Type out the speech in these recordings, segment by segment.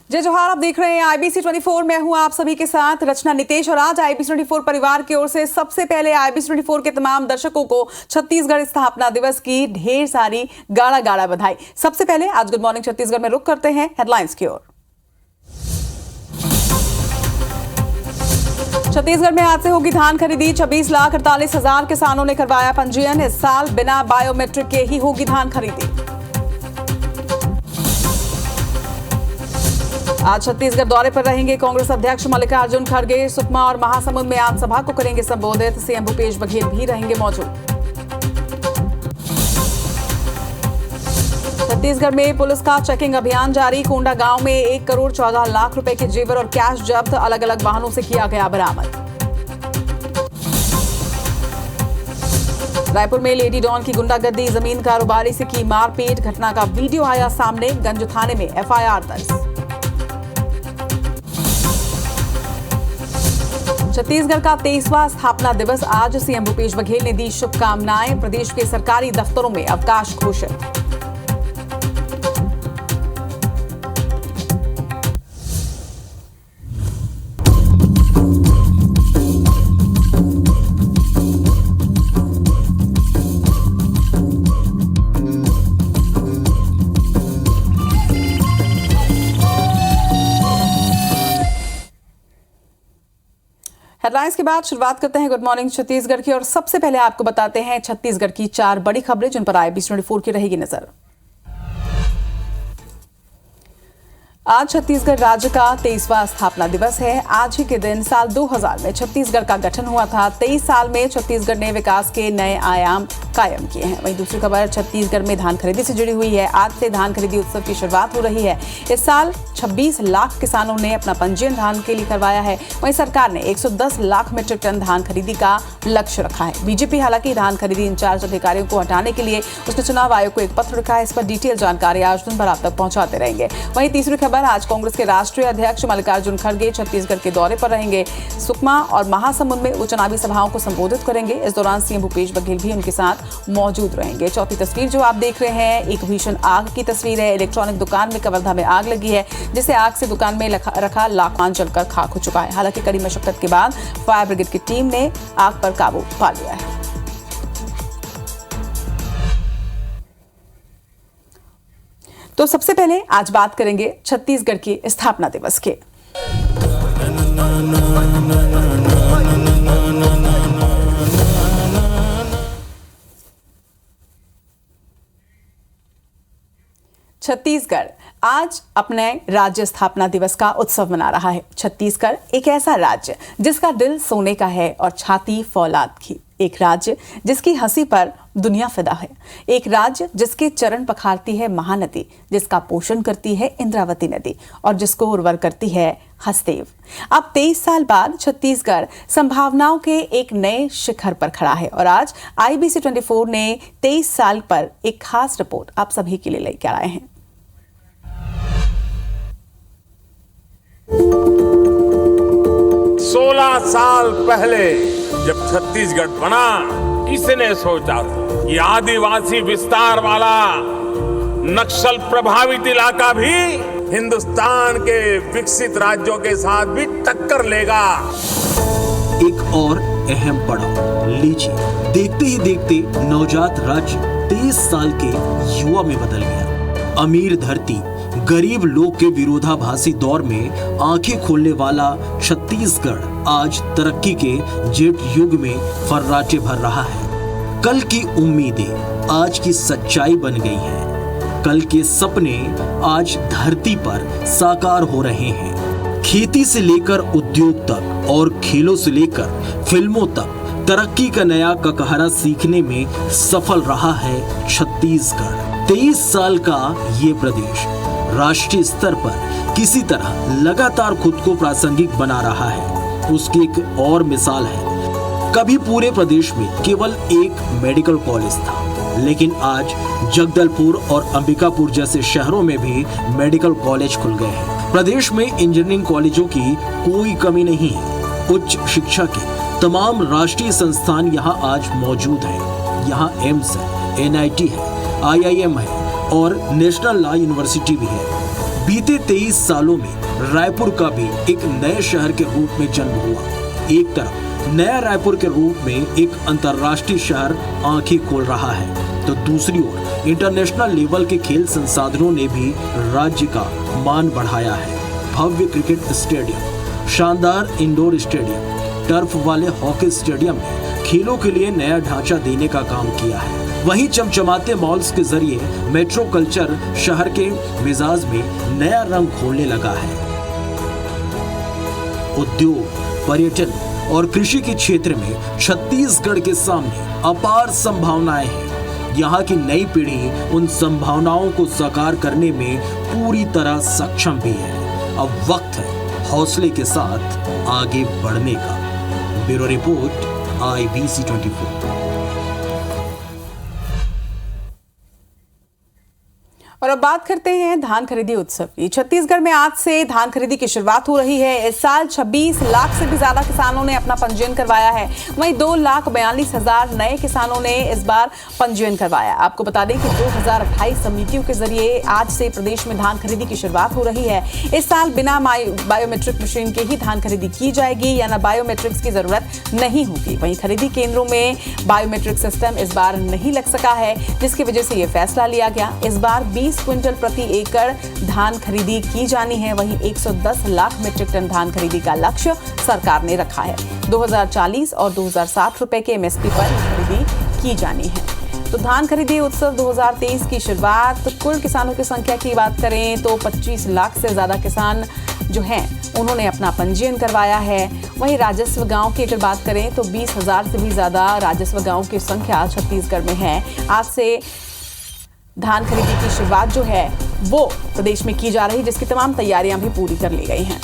जय जोहार, आप देख रहे हैं IBC 24। मैं हूं आप सभी के साथ रचना नितेश और आज IBC 24 परिवार की ओर से सबसे पहले IBC 24 के तमाम दर्शकों को छत्तीसगढ़ स्थापना दिवस की ढेर सारी गाढ़ा गाढ़ा बधाई। सबसे पहले आज गुड मॉर्निंग छत्तीसगढ़ में रुक करते हैं हेडलाइंस की ओर। छत्तीसगढ़ में आज से होगी धान खरीदी। 26,48,000 किसानों ने करवाया पंजीयन। इस साल बिना बायोमेट्रिक के ही होगी धान खरीदी। आज छत्तीसगढ़ दौरे पर रहेंगे कांग्रेस अध्यक्ष मल्लिकार्जुन खड़गे। सुकमा और महासमुंद में आम सभा को करेंगे संबोधित। सीएम भूपेश बघेल भी रहेंगे मौजूद। छत्तीसगढ़ में पुलिस का चेकिंग अभियान जारी। कोंडा गांव में 1 करोड़ 14 लाख रुपए के जेवर और कैश जब्त। अलग अलग वाहनों से किया गया बरामद। रायपुर में लेडी डॉन की गुंडागर्दी, जमीन कारोबारी से की मारपीट। घटना का वीडियो आया सामने। गंज थाने में FIR दर्ज। छत्तीसगढ़ का 23वां स्थापना दिवस आज। सीएम भूपेश बघेल ने दी शुभकामनाएं। प्रदेश के सरकारी दफ्तरों में अवकाश घोषित। हेडलाइंस के बाद शुरुआत करते हैं गुड मॉर्निंग छत्तीसगढ़ की और सबसे पहले आपको बताते हैं छत्तीसगढ़ की 4 बड़ी खबरें जिन पर IBC 24 की रहेगी नजर। आज छत्तीसगढ़ राज्य का 23वां स्थापना दिवस है। आज ही के दिन साल 2000 में छत्तीसगढ़ का गठन हुआ था। 23 साल में छत्तीसगढ़ ने विकास के नए आयाम कायम किए हैं। वहीं दूसरी खबर छत्तीसगढ़ में धान खरीदी से जुड़ी हुई है। आज से धान खरीदी उत्सव की शुरुआत हो रही है। इस साल 26 लाख किसानों ने अपना पंजीयन धान के लिए करवाया है। वहीं सरकार ने 110 लाख मीट्रिक टन धान खरीदी का लक्ष्य रखा है। बीजेपी हालांकि धान खरीदी इंचार्ज अधिकारियों को हटाने के लिए उसने चुनाव आयोग को एक पत्र लिखा है। इस पर डिटेल जानकारी आज दिन भर आप तक पहुंचाते रहेंगे। वहीं तीसरी खबर, आज कांग्रेस के राष्ट्रीय अध्यक्ष मल्लिकार्जुन खड़गे छत्तीसगढ़ के दौरे पर रहेंगे। सुकमा और महासमुंद में वो चुनावी सभाओं को संबोधित करेंगे। इस दौरान सीएम भूपेश बघेल भी उनके साथ मौजूद रहेंगे। चौथी तस्वीर जो आप देख रहे हैं एक भीषण आग की तस्वीर है। इलेक्ट्रॉनिक दुकान में कवर्धा में आग लगी है, जिससे आग से दुकान में रखा लाखों जलकर खाक हो चुका है। हालांकि कड़ी मशक्कत के बाद फायर ब्रिगेड की टीम ने आग पर काबू पा लिया है। तो सबसे पहले आज बात करेंगे छत्तीसगढ़ की स्थापना दिवस के। छत्तीसगढ़ आज अपने राज्य स्थापना दिवस का उत्सव मना रहा है। छत्तीसगढ़ एक ऐसा राज्य जिसका दिल सोने का है और छाती फौलाद की। एक राज्य जिसकी हंसी पर दुनिया फिदा है। एक राज्य जिसके चरण पखारती है महानदी, जिसका पोषण करती है इंद्रावती नदी और जिसको उर्वर करती है हसदेव। अब 23 साल बाद छत्तीसगढ़ संभावनाओं के एक नए शिखर पर खड़ा है और आज IBC 24 ने 23 साल पर एक खास रिपोर्ट आप सभी के लिए लेकर आए हैं। सोलह साल पहले जब छत्तीसगढ़ बना, इसने सोचा था कि आदिवासी विस्तार वाला नक्सल प्रभावित इलाका भी हिंदुस्तान के विकसित राज्यों के साथ भी टक्कर लेगा। एक और अहम पड़ाव लीजिए, देखते ही देखते नवजात राज्य 23 साल के युवा में बदल गया। अमीर धरती गरीब लोग के विरोधाभासी दौर में आंखें खोलने वाला छत्तीसगढ़ आज तरक्की के जेट युग में फर्राटे भर रहा है। कल की उम्मीदें आज की सच्चाई बन गई हैं। कल के सपने आज धरती पर साकार हो रहे हैं। खेती से लेकर उद्योग तक और खेलों से लेकर फिल्मों तक तरक्की का नया ककहरा सीखने में सफल रहा है छत्तीसगढ़। 23 साल का ये प्रदेश राष्ट्रीय स्तर पर किसी तरह लगातार खुद को प्रासंगिक बना रहा है। उसकी एक और मिसाल है, कभी पूरे प्रदेश में केवल एक मेडिकल कॉलेज था, लेकिन आज जगदलपुर और अंबिकापुर जैसे शहरों में भी मेडिकल कॉलेज खुल गए हैं। प्रदेश में इंजीनियरिंग कॉलेजों की कोई कमी नहीं है। उच्च शिक्षा के तमाम राष्ट्रीय संस्थान यहाँ आज मौजूद हैं। यहाँ एम्स है, NIT है, IIM है और नेशनल लॉ यूनिवर्सिटी भी है। बीते 23 सालों में रायपुर का भी एक नए शहर के रूप में जन्म हुआ। एक तरफ नया रायपुर के रूप में एक अंतर्राष्ट्रीय शहर आंखें खोल रहा है, तो दूसरी ओर इंटरनेशनल लेवल के खेल संसाधनों ने भी राज्य का मान बढ़ाया है। भव्य क्रिकेट स्टेडियम, शानदार इंडोर स्टेडियम, टर्फ वाले हॉकी स्टेडियम ने खेलों के लिए नया ढांचा देने का काम किया है। वहीं चमचमाते मॉल्स के जरिए मेट्रो कल्चर शहर के मिजाज में नया रंग घोलने लगा है। उद्योग, पर्यटन और कृषि के क्षेत्र में छत्तीसगढ़ के सामने अपार संभावनाएं हैं। यहाँ की नई पीढ़ी उन संभावनाओं को साकार करने में पूरी तरह सक्षम भी है। अब वक्त है हौसले के साथ आगे बढ़ने का। Bureau report, IBC 24। और अब बात करते हैं धान खरीदी उत्सव की। छत्तीसगढ़ में आज से धान खरीदी की शुरुआत हो रही है। इस साल 26 लाख से भी ज्यादा किसानों ने अपना पंजीयन करवाया है। वहीं 2,42,000 नए किसानों ने इस बार पंजीयन करवाया। आपको बता दें कि 2028 समितियों के जरिए आज से प्रदेश में धान खरीदी की शुरुआत हो रही है। इस साल बिना बायोमेट्रिक मशीन के ही धान खरीदी की जाएगी, या बायोमेट्रिक्स की जरूरत नहीं होगी। वहीं खरीदी केंद्रों में बायोमेट्रिक सिस्टम इस बार नहीं लग सका है, जिसकी वजह से यह फैसला लिया गया। इस बार 20 क्विंटल प्रति एकड़ धान खरीदी की जानी है। वहीं 110 लाख मीट्रिक टन धान खरीदी का लक्ष्य सरकार ने रखा है। 2040 और 2060 रुपए के MSP पर खरीदी की जानी है। तो धान खरीदी उत्सव 2023 की शुरुआत, कुल किसानों की संख्या की बात करें तो 25 लाख से ज्यादा किसान जो हैं उन्होंने अपना पंजीयन करवाया है। वहीं राजस्व गांव की अगर बात करें तो 20,000 से भी ज्यादा राजस्व गांव की संख्या छत्तीसगढ़ में है। आज से धान खरीदी की शुरुआत जो है वो प्रदेश में की जा रही है, जिसकी तमाम तैयारियां भी पूरी कर ली गई हैं।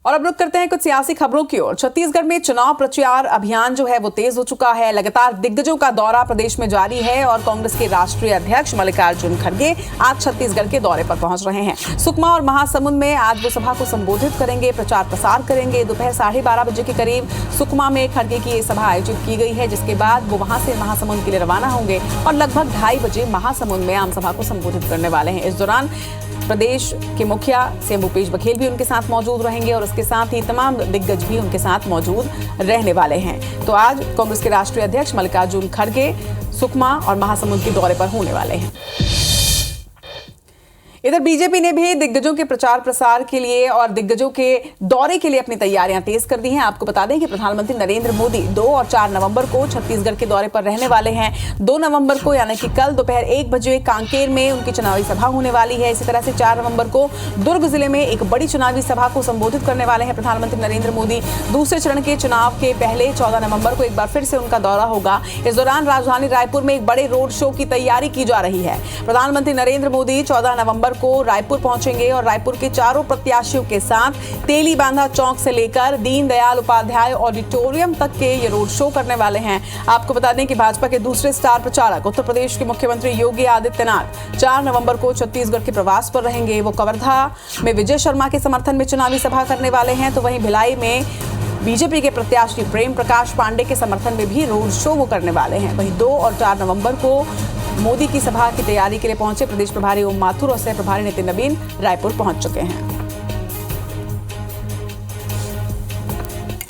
और अब रुक करते हैं कुछ सियासी खबरों की ओर। छत्तीसगढ़ में चुनाव प्रचार अभियान जो है वो तेज हो चुका है। लगातार दिग्गजों का दौरा प्रदेश में जारी है और कांग्रेस के राष्ट्रीय अध्यक्ष मल्लिकार्जुन खड़गे आज छत्तीसगढ़ के दौरे पर पहुंच रहे हैं। सुकमा और महासमुंद में आज वो सभा को संबोधित करेंगे, प्रचार प्रसार करेंगे। दोपहर 12:30 बजे के करीब सुकमा में खड़गे की ये सभा आयोजित की गई है, जिसके बाद वो वहां से महासमुंद के लिए रवाना होंगे और लगभग 2:30 बजे महासमुंद में आम सभा को संबोधित करने वाले हैं। इस दौरान प्रदेश के मुखिया सीएम भूपेश बघेल भी उनके साथ मौजूद रहेंगे और उसके साथ ही तमाम दिग्गज भी उनके साथ मौजूद रहने वाले हैं। तो आज कांग्रेस के राष्ट्रीय अध्यक्ष मल्लिकार्जुन खड़गे सुकमा और महासमुंद के दौरे पर होने वाले हैं। इधर बीजेपी ने भी दिग्गजों के प्रचार प्रसार के लिए और दिग्गजों के दौरे के लिए अपनी तैयारियां तेज कर दी हैं। आपको बता दें कि प्रधानमंत्री नरेंद्र मोदी 2 और 4 नवंबर को छत्तीसगढ़ के दौरे पर रहने वाले हैं। 2 नवंबर को यानी कि कल दोपहर 1 बजे कांकेर में उनकी चुनावी सभा होने वाली है। इसी तरह से 4 नवंबर को दुर्ग जिले में एक बड़ी चुनावी सभा को संबोधित करने वाले हैं प्रधानमंत्री नरेंद्र मोदी। दूसरे चरण के चुनाव के पहले 14 नवंबर को एक बार फिर से उनका दौरा होगा। इस दौरान राजधानी रायपुर में एक बड़े रोड शो की तैयारी की जा रही है। प्रधानमंत्री नरेंद्र मोदी 14 नवंबर को रायपुर पहुंचेंगे और रायपुर के चारों प्रत्याशियों के साथ तेली बांधा चौक से लेकर दीनदयाल उपाध्याय ऑडिटोरियम तक के ये रोड शो करने वाले हैं। आपको बता दें कि भाजपा के दूसरे स्टार प्रचारक उत्तर प्रदेश के मुख्यमंत्री योगी आदित्यनाथ 4 नवंबर को छत्तीसगढ़ के प्रवास पर रहेंगे। वो कवर्धा में विजय शर्मा के समर्थन में चुनावी सभा करने वाले हैं। तो वहीं भिलाई में बीजेपी के प्रत्याशी प्रेम प्रकाश पांडे के समर्थन में भी रोड शो वो करने वाले हैं। वहीं 2 और 4 नवंबर को मोदी की सभा की तैयारी के लिए पहुंचे प्रदेश प्रभारी ओम माथुर और सह प्रभारी नितिन नवीन रायपुर पहुंच चुके हैं।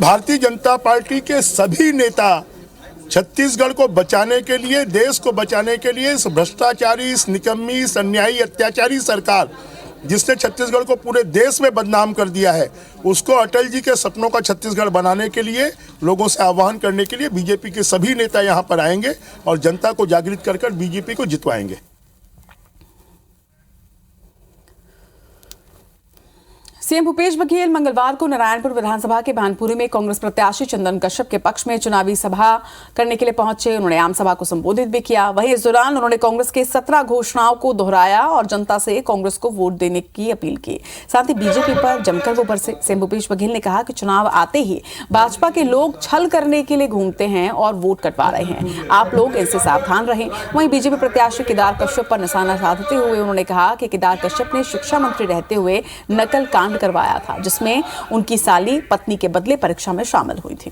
भारतीय जनता पार्टी के सभी नेता छत्तीसगढ़ को बचाने के लिए, देश को बचाने के लिए इस भ्रष्टाचारी, इस निकम्मी, इस अन्यायी, अत्याचारी सरकार जिसने छत्तीसगढ़ को पूरे देश में बदनाम कर दिया है, उसको अटल जी के सपनों का छत्तीसगढ़ बनाने के लिए लोगों से आह्वान करने के लिए बीजेपी के सभी नेता यहां पर आएंगे और जनता को जागृत कर कर बीजेपी को जितवाएंगे। सीएम भूपेश बघेल मंगलवार को नारायणपुर विधानसभा के भानपुरी में कांग्रेस प्रत्याशी चंदन कश्यप के पक्ष में चुनावी सभा करने के लिए पहुंचे। उन्होंने आम सभा को संबोधित भी किया। वहीं इस दौरान उन्होंने कांग्रेस के 17 घोषणाओं को दोहराया और जनता से कांग्रेस को वोट देने की अपील की। साथ ही बीजेपी पर जमकर वो बरसे। सीएम भूपेश बघेल ने कहा कि चुनाव आते ही भाजपा के लोग छल करने के लिए घूमते हैं और वोट कटवा रहे हैं, आप लोग इनसे सावधान रहें। वहीं बीजेपी प्रत्याशी केदार कश्यप पर निशाना साधते हुए उन्होंने कहा कि केदार कश्यप ने शिक्षा मंत्री रहते हुए नकल कांड करवाया था, जिसमें उनकी साली पत्नी के बदले परीक्षा में शामिल हुई थी।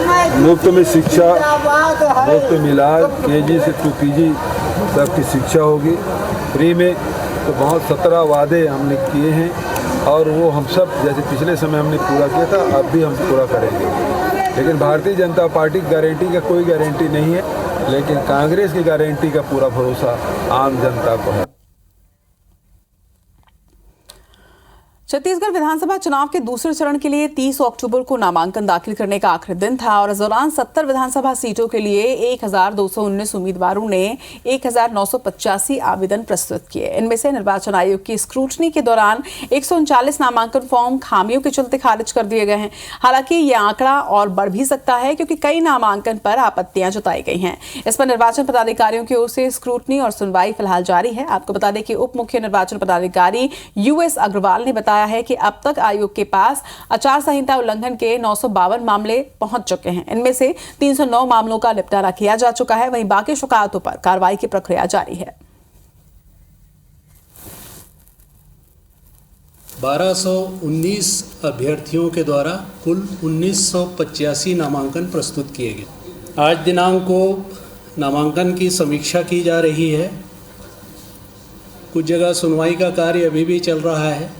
मैं मुफ्त में शिक्षा, मुफ्त में इलाज, KG से 2 PG तक की शिक्षा होगी फ्री में। तो बहुत 17 वादे हमने किए हैं और वो हम सब जैसे पिछले समय हमने पूरा किया था अब भी हम पूरा करेंगे। लेकिन भारतीय जनता पार्टी की गारंटी का कोई गारंटी नहीं है, लेकिन कांग्रेस की गारंटी का पूरा भरोसा आम जनता को है। छत्तीसगढ़ विधानसभा चुनाव के दूसरे चरण के लिए 30 अक्टूबर को नामांकन दाखिल करने का आखिरी दिन था और इस दौरान 70 विधानसभा सीटों के लिए 1219 उम्मीदवारों ने 1985 आवेदन प्रस्तुत किए। इनमें से निर्वाचन आयोग की स्क्रूटनी के दौरान 139 नामांकन फॉर्म खामियों के चलते खारिज कर दिए गए हैं। हालांकि ये आंकड़ा और बढ़ भी सकता है क्योंकि कई नामांकन पर आपत्तियां जताई गई हैं। इस पर निर्वाचन पदाधिकारियों की ओर से स्क्रूटनी और सुनवाई फिलहाल जारी है। आपको बता दें कि उप मुख्य निर्वाचन पदाधिकारी US अग्रवाल ने बताया है कि अब तक आयोग के पास आचार संहिता उल्लंघन के 952 मामले पहुंच चुके हैं। इनमें से 309 मामलों का निपटारा किया जा चुका है, वहीं बाकी शिकायतों पर कार्रवाई की प्रक्रिया जारी है। 1219 अभ्यर्थियों के द्वारा कुल 1985 नामांकन प्रस्तुत किए गए। आज दिनांक को नामांकन की समीक्षा की जा रही है। कुछ जगह सुनवाई का कार्य अभी भी चल रहा है।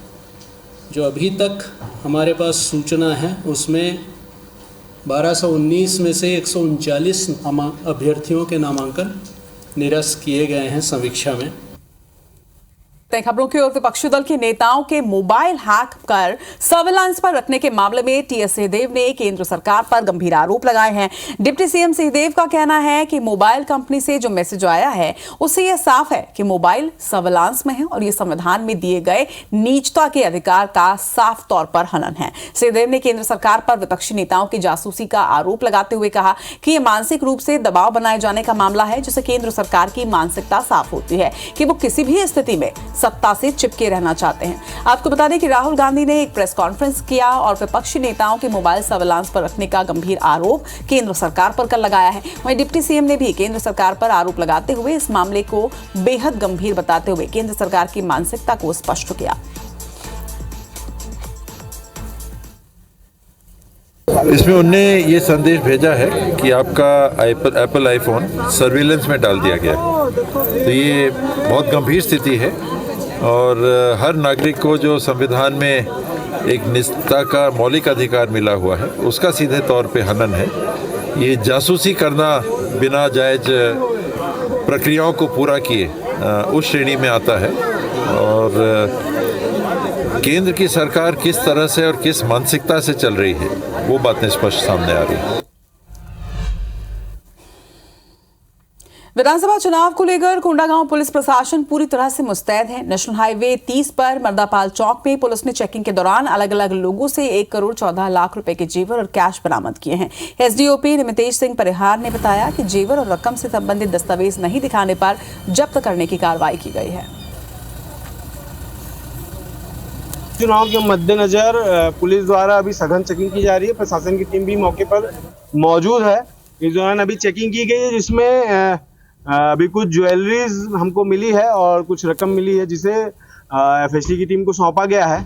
जो अभी तक हमारे पास सूचना है उसमें 1219 में से 139 अभ्यर्थियों के नामांकन निरस्त किए गए हैं समीक्षा में। खबरों की ओर विपक्षी दल के नेताओं के मोबाइल हैक कर सर्विलांस पर रखने के मामले में TS सिंहदेव ने केंद्र सरकार पर गंभीर आरोप लगाए हैं। डिप्टी CM सिंहदेव का कहना है कि मोबाइल कंपनी से जो मैसेज आया है उससे यह साफ है कि मोबाइल सर्विलांस में है और ये संविधान में दिए गए निजता के अधिकार का साफ तौर पर हनन है। सिंहदेव ने केंद्र सरकार पर विपक्षी नेताओं की जासूसी का आरोप लगाते हुए कहा कि यह मानसिक रूप से दबाव बनाए जाने का मामला है, जिससे केंद्र सरकार की मानसिकता साफ होती है कि वो किसी भी स्थिति में सत्ता से चिपके रहना चाहते हैं। आपको बता दें कि राहुल गांधी ने एक प्रेस कॉन्फ्रेंस किया और विपक्षी नेताओं के मोबाइल सर्विलांस पर रखने का गंभीर आरोप केंद्र सरकार पर कर लगाया है। वहीं डिप्टी CM ने भी केंद्र सरकार पर आरोप लगाते हुए इस मामले को बेहद गंभीर बताते हुए केंद्र सरकार की मानसिकता को स्पष्ट किया। इसमें उनने ये संदेश भेजा है कि आपका एप्पल आईफोन सर्विलेंस में डाल दिया गया है। तो ये बहुत गंभीर स्थिति है और हर नागरिक को जो संविधान में एक निजता का मौलिक अधिकार मिला हुआ है उसका सीधे तौर पे हनन है। ये जासूसी करना बिना जायज प्रक्रियाओं को पूरा किए उस श्रेणी में आता है और केंद्र की सरकार किस तरह से और किस मानसिकता से चल रही है वो बातें स्पष्ट सामने आ रही है। विधानसभा चुनाव को लेकर कोंडागांव पुलिस प्रशासन पूरी तरह से मुस्तैद है। नेशनल हाईवे 30 पर मर्दापाल चौक में पुलिस ने चेकिंग के दौरान अलग अलग लोगों से 1 करोड़ 14 लाख रुपए के जेवर और कैश बरामद किए हैं। SDOP निमितेश सिंह परिहार ने बताया कि जेवर और रकम से संबंधित दस्तावेज नहीं दिखाने पर जब्त करने की कार्रवाई की गई है। चुनाव के मद्देनजर पुलिस द्वारा अभी सघन चेकिंग की जा रही है। प्रशासन की टीम भी मौके पर मौजूद है। इस दौरान अभी चेकिंग की गई है जिसमें अभी कुछ ज्वेलरीज हमको मिली है और कुछ रकम मिली है जिसे FST की टीम को सौंपा गया है।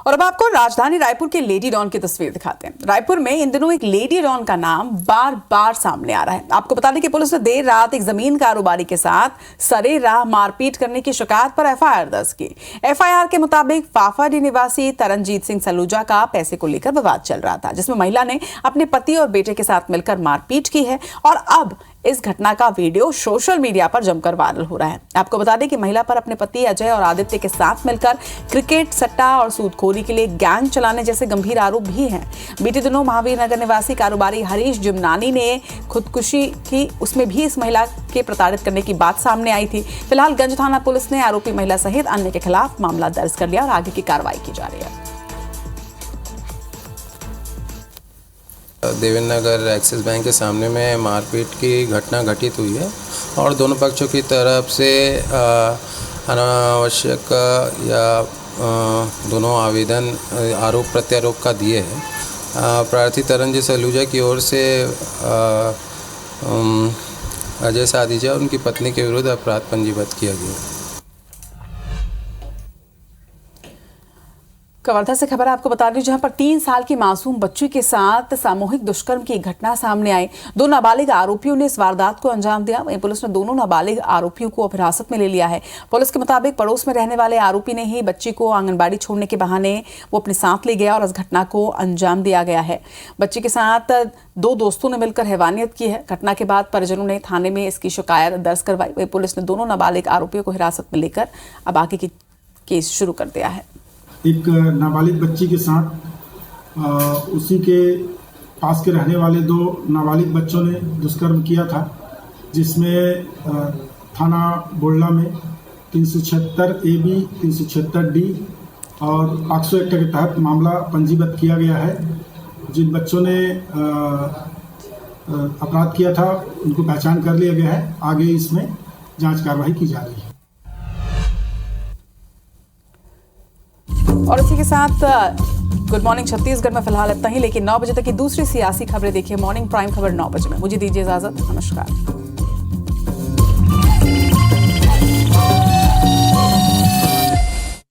और अब आपको राजधानी रायपुर के लेडी डॉन की तस्वीर दिखाते हैं। रायपुर में इन दिनों एक लेडी डॉन का नाम बार बार सामने आ रहा है। आपको बता दें कि पुलिस ने देर रात एक जमीन कारोबारी के साथ सरेराह मारपीट करने की शिकायत पर FIR दर्ज की। FIR के मुताबिक फाफाडी निवासी तरनजीत सिंह सलूजा का पैसे को लेकर विवाद चल रहा था, जिसमें महिला ने अपने पति और बेटे के साथ मिलकर मारपीट की है और अब इस घटना का वीडियो सोशल मीडिया पर जमकर वायरल हो रहा है। आपको बता दें कि महिला पर अपने पति अजय और आदित्य के साथ मिलकर क्रिकेट, सट्टा और सूदखोरी के लिए गैंग चलाने जैसे गंभीर आरोप भी हैं। बीते दिनों महावीर नगर निवासी कारोबारी हरीश जिमनानी ने खुदकुशी की, उसमें भी इस महिला के प्रताड़ित करने की बात सामने आई थी। फिलहाल गंज थाना पुलिस ने आरोपी महिला सहित अन्य के खिलाफ मामला दर्ज कर लिया और आगे की कार्रवाई की जा रही है। देवेंद्र नगर एक्सिस बैंक के सामने में मारपीट की घटना घटित हुई है और दोनों पक्षों की तरफ से अनावश्यक या दोनों आवेदन आरोप प्रत्यारोप का दिए हैं। प्रार्थी तरनजीत सलूजा की ओर से अजय सादीजा और उनकी पत्नी के विरुद्ध अपराध पंजीबद्ध किया गया। कवर्धा से खबर आपको बता दी, जहां पर 3 साल की मासूम बच्ची के साथ सामूहिक दुष्कर्म की एक घटना सामने आई। 2 नाबालिग आरोपियों ने इस वारदात को अंजाम दिया। वहीं पुलिस ने दोनों नाबालिग आरोपियों को हिरासत में ले लिया है। पुलिस के मुताबिक पड़ोस में रहने वाले आरोपी ने ही बच्ची को आंगनबाड़ी छोड़ने के बहाने वो अपने साथ ले गया और इस घटना को अंजाम दिया गया है। बच्ची के साथ 2 दोस्तों ने मिलकर हैवानियत की है। घटना के बाद परिजनों ने थाने में इसकी शिकायत दर्ज करवाई। वहीं पुलिस ने दोनों नाबालिग आरोपियों को हिरासत में लेकर अब आगे की केस शुरू कर दिया है। एक नाबालिग बच्ची के साथ उसी के पास के रहने वाले 2 नाबालिग बच्चों ने दुष्कर्म किया था, जिसमें थाना बोडला में 376 AB 376 D और पॉक्सो एक्ट के तहत मामला पंजीबद्ध किया गया है। जिन बच्चों ने अपराध किया था उनको पहचान कर लिया गया है। आगे इसमें जांच कार्रवाई की जा रही है। और इसी के साथ गुड मॉर्निंग छत्तीसगढ़ में फिलहाल इतना ही, लेकिन 9 बजे तक की दूसरी सियासी खबरें देखिए मॉर्निंग प्राइम खबर 9 बजे में। मुझे दीजिए इजाजत, नमस्कार।